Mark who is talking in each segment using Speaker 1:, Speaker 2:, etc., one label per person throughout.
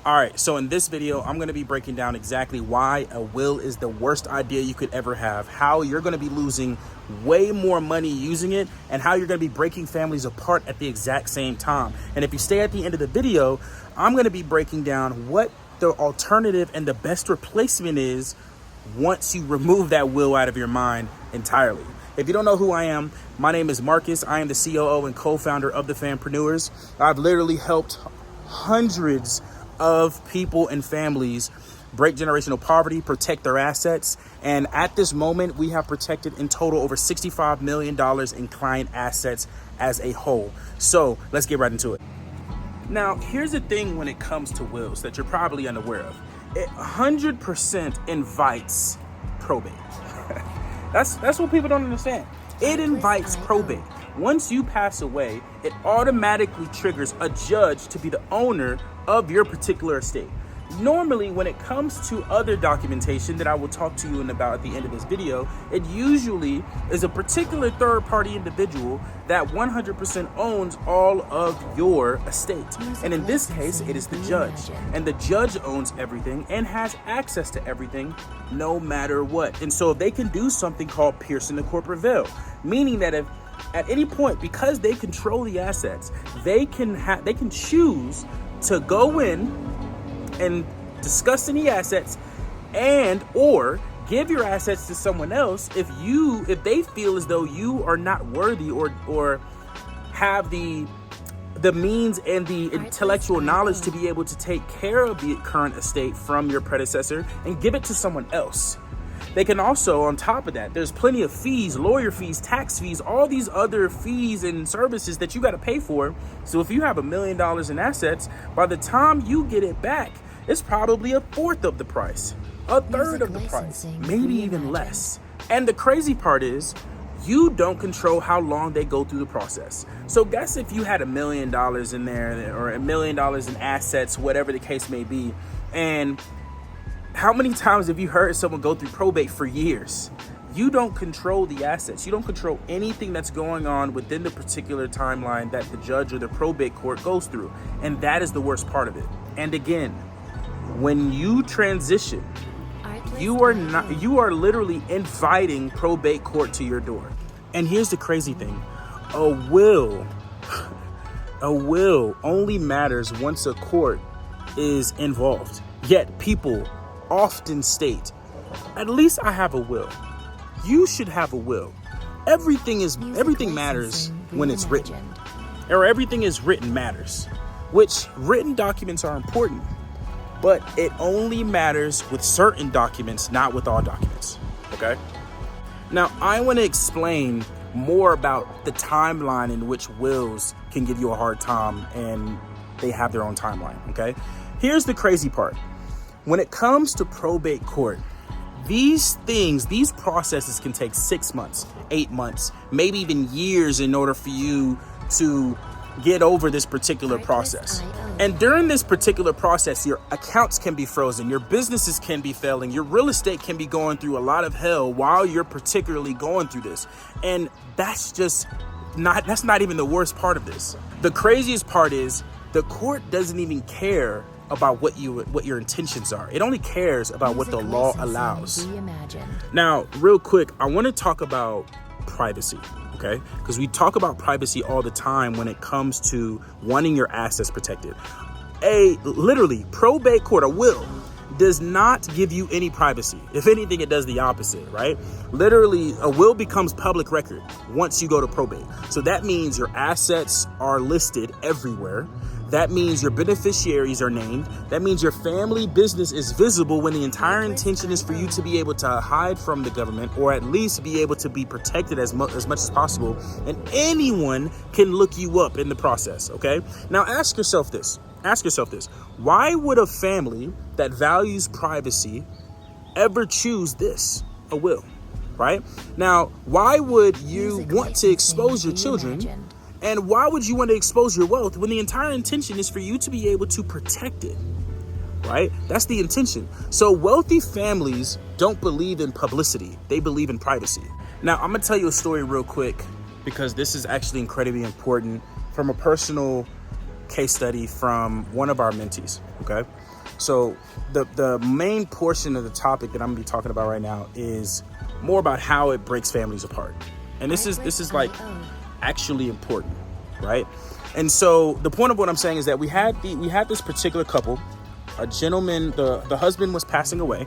Speaker 1: All right, so in this video, I'm going to be breaking down exactly why a will is the worst idea you could ever have, how you're going to be losing way more money using it, and how you're going to be breaking families apart at the exact same time. And if you stay at the end of the video, I'm going to be breaking down what the alternative and the best replacement is once you remove that will out of your mind entirely. If you don't know who I am, my name is Markus. I am the COO and co-founder of the Fampreneurs. I've literally helped hundreds of people and families break generational poverty, protect their assets. And at this moment, we have protected in total over $65 million in client assets as a whole. So let's get right into it. Now, here's the thing when it comes to wills that you're probably unaware of. It 100% invites probate. That's what people don't understand. It invites probate. Once you pass away, it automatically triggers a judge to be the owner of your particular estate. Normally, when it comes to other documentation that I will talk to you about at the end of this video, it usually is a particular third-party individual that 100% owns all of your estate. And in this case, it is the judge. And the judge owns everything and has access to everything no matter what. And so they can do something called piercing the corporate veil, meaning that if at any point, because they control the assets, they can choose to go in and discuss any assets and or give your assets to someone else if they feel as though you are not worthy or have the means and the intellectual knowledge to be able to take care of the current estate from your predecessor and give it to someone else. They can also, on top of that, there's plenty of fees, lawyer fees, tax fees, all these other fees and services that you got to pay for. So if you have $1 million in assets, by the time you get it back, it's probably a fourth of the price, a third of the price, maybe even less. And the crazy part is you don't control how long they go through the process. So guess if you had $1 million in there or $1 million in assets, whatever the case may be, and how many times have you heard someone go through probate for years? You don't control the assets. You don't control anything that's going on within the particular timeline that the judge or the probate court goes through. And that is the worst part of it. And again, when you transition, you are literally inviting probate court to your door. And here's the crazy thing. A will only matters once a court is involved. Yet people often state, at least I have a will. You should have a will. Everything matters when it's written, or everything is written matters, which written documents are important, but it only matters with certain documents, not with all documents. Okay. Now I want to explain more about the timeline in which wills can give you a hard time, and they have their own timeline. Okay. Here's the crazy part. When it comes to probate court, these processes can take 6 months, 8 months, maybe even years in order for you to get over this particular process. And during this particular process, your accounts can be frozen, your businesses can be failing, your real estate can be going through a lot of hell while you're particularly going through this. And that's not even the worst part of this. The craziest part is the court doesn't even care about what your intentions are. It only cares about what the law allows. Now, real quick, I want to talk about privacy, okay? Because we talk about privacy all the time when it comes to wanting your assets protected. Literally, probate court, a will, does not give you any privacy. If anything, it does the opposite, right? Literally, a will becomes public record once you go to probate. So that means your assets are listed everywhere. That means your beneficiaries are named. That means your family business is visible when the entire intention is for you to be able to hide from the government, or at least be able to be protected as much as possible. And anyone can look you up in the process, okay? Now ask yourself this. Why would a family that values privacy ever choose this, a will, right? Now, why would you want to expose your children? And why would you want to expose your wealth when the entire intention is for you to be able to protect it, right? That's the intention. So wealthy families don't believe in publicity. They believe in privacy. Now, I'm going to tell you a story real quick, because this is actually incredibly important from a personal case study from one of our mentees, okay? So the main portion of the topic that I'm gonna be talking about right now is more about how it breaks families apart. And this is like actually important, right? And so the point of what I'm saying is that we had this particular couple, a gentleman, the husband was passing away,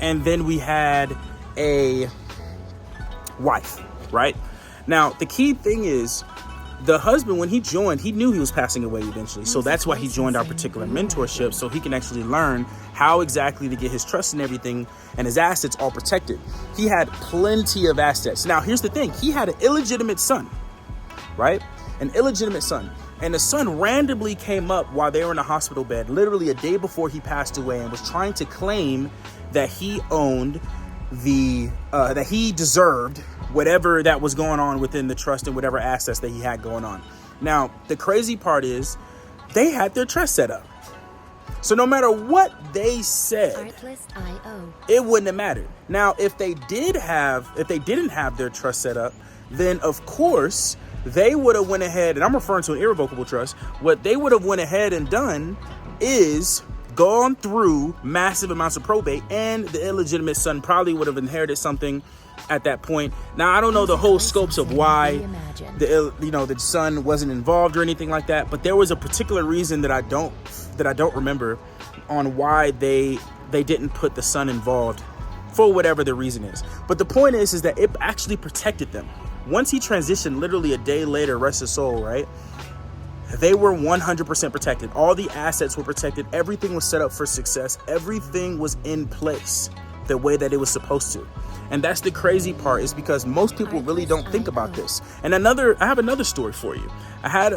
Speaker 1: and then we had a wife, right? Now, the key thing is the husband, when he joined, he knew he was passing away eventually. So that's why he joined our particular mentorship, so he can actually learn how exactly to get his trust and everything and his assets all protected. He had plenty of assets. Now, here's the thing. He had an illegitimate son, right? An illegitimate son. And the son randomly came up while they were in a hospital bed, literally a day before he passed away, and was trying to claim that he owned that he deserved whatever that was going on within the trust and whatever assets that he had going on. Now, the crazy part is they had their trust set up. So no matter what they said, it wouldn't have mattered. Now, if they didn't have their trust set up, then of course they would have went ahead, and I'm referring to an irrevocable trust. What they would have went ahead and done is gone through massive amounts of probate, and the illegitimate son probably would have inherited something at that point. Now, I don't know the whole scopes of why the son wasn't involved or anything like that, but there was a particular reason that I don't remember on why they didn't put the son involved, for whatever the reason is. But the point is that it actually protected them. Once he transitioned, literally a day later, rest his soul, right? They were 100% protected. All the assets were protected. Everything was set up for success. Everything was in place the way that it was supposed to. And that's the crazy part, is because most people really don't think about this. And I have another story for you. I had,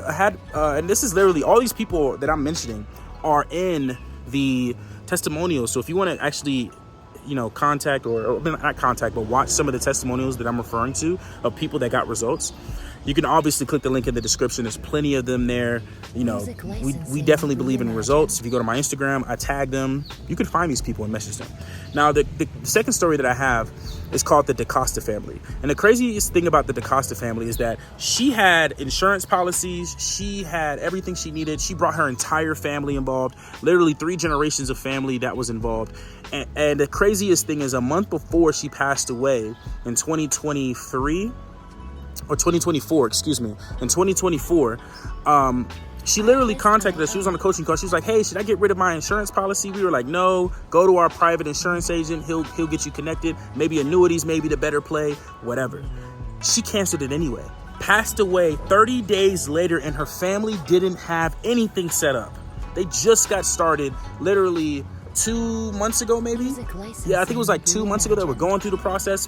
Speaker 1: and this is literally, all these people that I'm mentioning are in the testimonials. So if you want to actually, contact or not contact, but watch some of the testimonials that I'm referring to of people that got results, you can obviously click the link in the description. There's plenty of them there. We definitely believe in results. If you go to my Instagram, I tag them. You can find these people and message them. Now, the second story that I have is called the DaCosta family. And the craziest thing about the DaCosta family is that she had insurance policies. She had everything she needed. She brought her entire family involved, literally 3 generations of family that was involved. And the craziest thing is, a month before she passed away in 2023, or 2024, excuse me, in 2024, she literally contacted us. She was on a coaching call. She was like, hey, should I get rid of my insurance policy? We were like, no, go to our private insurance agent. He'll get you connected. Maybe annuities, maybe the better play, whatever. She canceled it anyway. Passed away 30 days later, and her family didn't have anything set up. They just got started literally 2 months ago, maybe. Yeah, I think it was like 2 months ago that we're going through the process.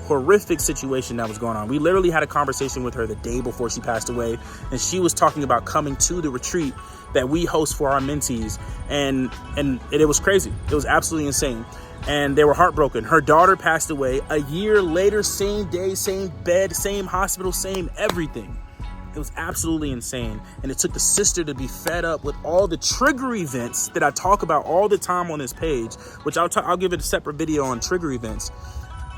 Speaker 1: Horrific situation that was going on. We literally had a conversation with her the day before she passed away, and she was talking about coming to the retreat that we host for our mentees, and it was crazy. It was absolutely insane, and they were heartbroken. Her daughter passed away a year later, same day, same bed, same hospital, same everything. It was absolutely insane, and it took the sister to be fed up with all the trigger events that I talk about all the time on this page, which I'll give it a separate video on trigger events.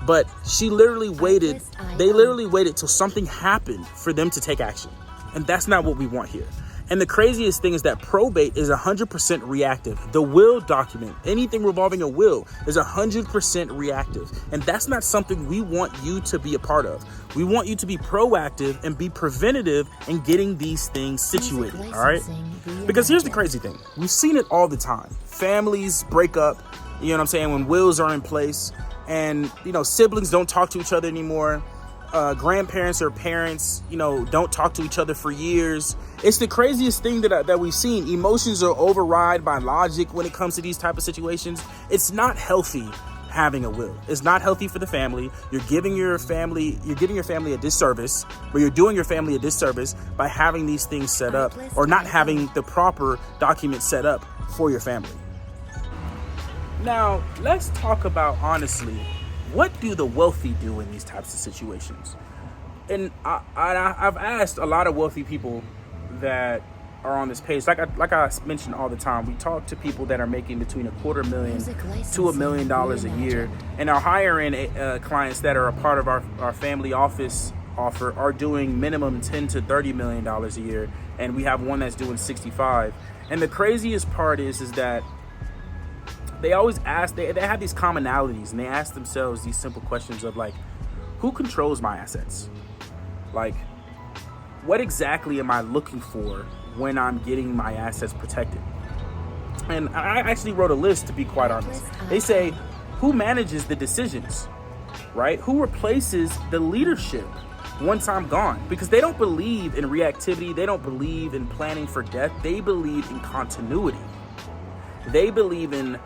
Speaker 1: But she literally waited. They literally waited till something happened for them to take action. And that's not what we want here. And the craziest thing is that probate is 100% reactive. The will document, anything revolving a will, is 100% reactive. And that's not something we want you to be a part of. We want you to be proactive and be preventative in getting these things situated, all right? Because here's the crazy thing. We've seen it all the time. Families break up, you know what I'm saying, when wills are in place. And, siblings don't talk to each other anymore. Grandparents or parents, don't talk to each other for years. It's the craziest thing that we've seen. Emotions are override by logic when it comes to these type of situations. It's not healthy having a will. It's not healthy for the family. You're giving your family a disservice, or you're doing your family a disservice by having these things set up or not having the proper documents set up for your family. Now, let's talk about, honestly, what do the wealthy do in these types of situations? And I've asked a lot of wealthy people that are on this page. Like I mentioned all the time, we talk to people that are making between $250,000 to $1 million a year, and our higher end clients that are a part of our family office offer are doing minimum $10 to $30 million a year, and we have one that's doing 65. And the craziest part is that they always ask, they have these commonalities, and they ask themselves these simple questions of like, who controls my assets? Like, what exactly am I looking for when I'm getting my assets protected? And I actually wrote a list, to be quite honest. They say, who manages the decisions, right? Who replaces the leadership once I'm gone? Because they don't believe in reactivity. They don't believe in planning for death. They believe in continuity. They believe in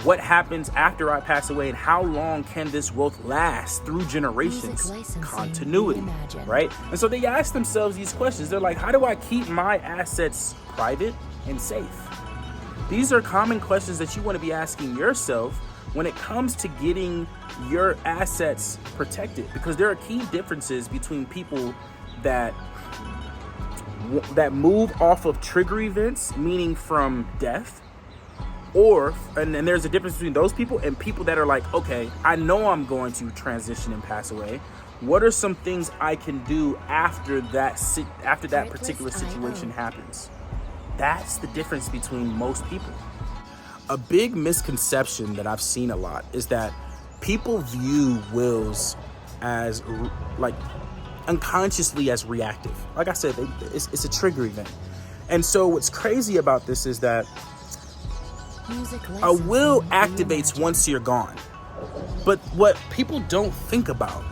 Speaker 1: what happens after I pass away and how long can this wealth last through generations. Continuity, right? And so they ask themselves these questions. They're like, how do I keep my assets private and safe? These are common questions that you want to be asking yourself when it comes to getting your assets protected, because there are key differences between people that move off of trigger events, meaning from death, and there's a difference between those people and people that are like, okay, I know I'm going to transition and pass away. What are some things I can do after that particular situation happens? That's the difference between most people. A big misconception that I've seen a lot is that people view wills as like unconsciously as reactive. Like I said, it's a trigger event. And so what's crazy about this is that a will activates once you're gone. But what people don't think about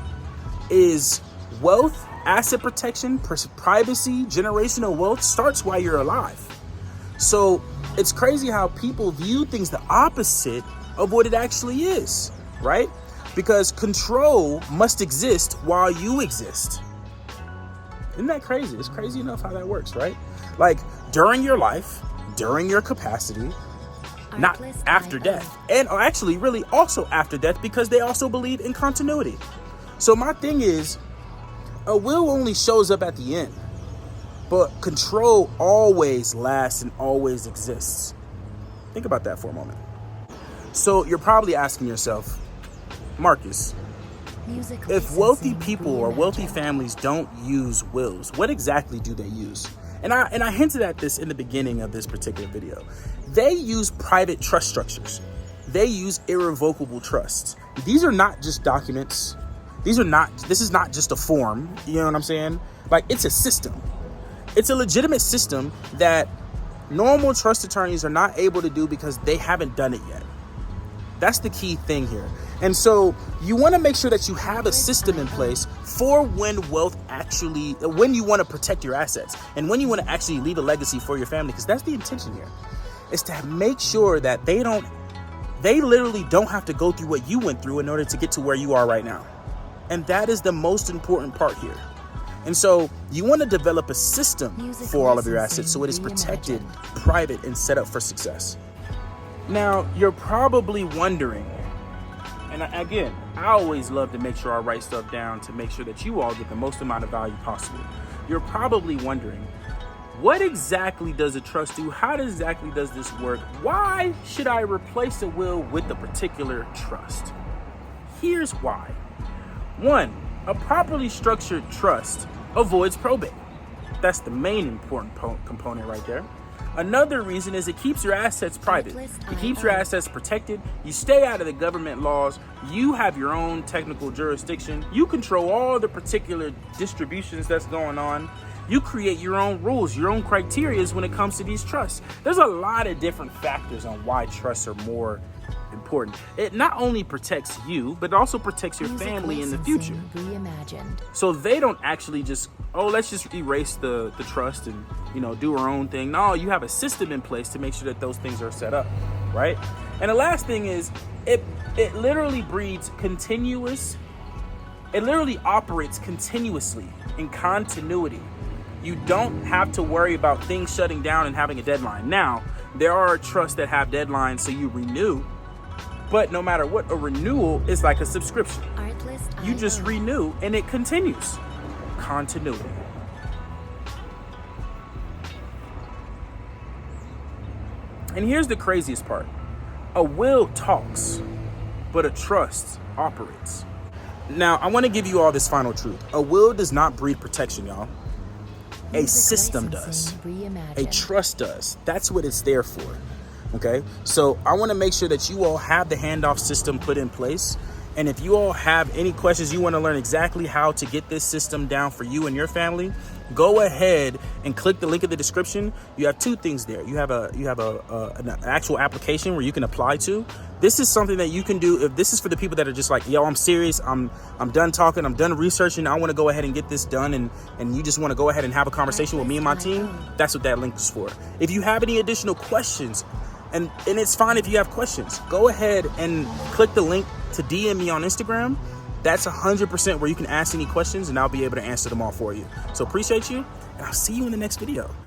Speaker 1: is wealth, asset protection, privacy, generational wealth starts while you're alive. So it's crazy how people view things the opposite of what it actually is, right? Because control must exist while you exist. Isn't that crazy? It's crazy enough how that works, right? Like during your life, during your capacity, not after death. And actually really also after death, because they also believe in continuity. So my thing is, a will only shows up at the end, but control always lasts and always exists. Think about that for a moment. So you're probably asking yourself, Marcus, if wealthy people or wealthy families don't use wills, what exactly do they use? And I hinted at this in the beginning of this particular video. They use private trust structures. They use irrevocable trusts. These are not just documents. This is not just a form. You know what I'm saying? Like, it's a system. It's a legitimate system that normal trust attorneys are not able to do because they haven't done it yet. That's the key thing here. And so you want to make sure that you have a system in place for when you want to protect your assets and when you want to actually leave a legacy for your family, because that's the intention here, is to make sure that they literally don't have to go through what you went through in order to get to where you are right now. And that is the most important part here. And so you want to develop a system for all of your assets so it is protected, private, and set up for success. Now, you're probably wondering, and again, I always love to make sure I write stuff down to make sure that you all get the most amount of value possible. You're probably wondering, what exactly does a trust do? How exactly does this work? Why should I replace a will with a particular trust? Here's why. One, a properly structured trust avoids probate. That's the main important component right there. Another reason is it keeps your assets private. It keeps your assets protected. You stay out of the government laws. You have your own technical jurisdiction. You control all the particular distributions that's going on. You create your own rules, your own criterias when it comes to these trusts. There's a lot of different factors on why trusts are more important. It not only protects you, but it also protects your family in the future. So they don't actually just, let's just erase the trust and, do our own thing. No, you have a system in place to make sure that those things are set up, right? And the last thing is, it literally operates continuously in continuity. You don't have to worry about things shutting down and having a deadline. Now, there are trusts that have deadlines, so you renew. But no matter what, a renewal is like a subscription. You just renew and it continues. Continuity. And here's the craziest part. A will talks, but a trust operates. Now, I want to give you all this final truth. A will does not breed protection, y'all. A system does. A trust does. That's what it's there for. Okay? So I want to make sure that you all have the handoff system put in place. And if you all have any questions, you want to learn exactly how to get this system down for you and your family, go ahead and click the link in the description. You have two things there. You have an actual application where you can apply to. This is something that you can do. If this is for the people that are just like, yo, I'm serious. I'm done talking. I'm done researching. I want to go ahead and get this done. And you just want to go ahead and have a conversation with me and my team. That's what that link is for. If you have any additional questions, and it's fine if you have questions, go ahead and click the link to DM me on Instagram. That's 100% where you can ask any questions and I'll be able to answer them all for you. So appreciate you, and I'll see you in the next video.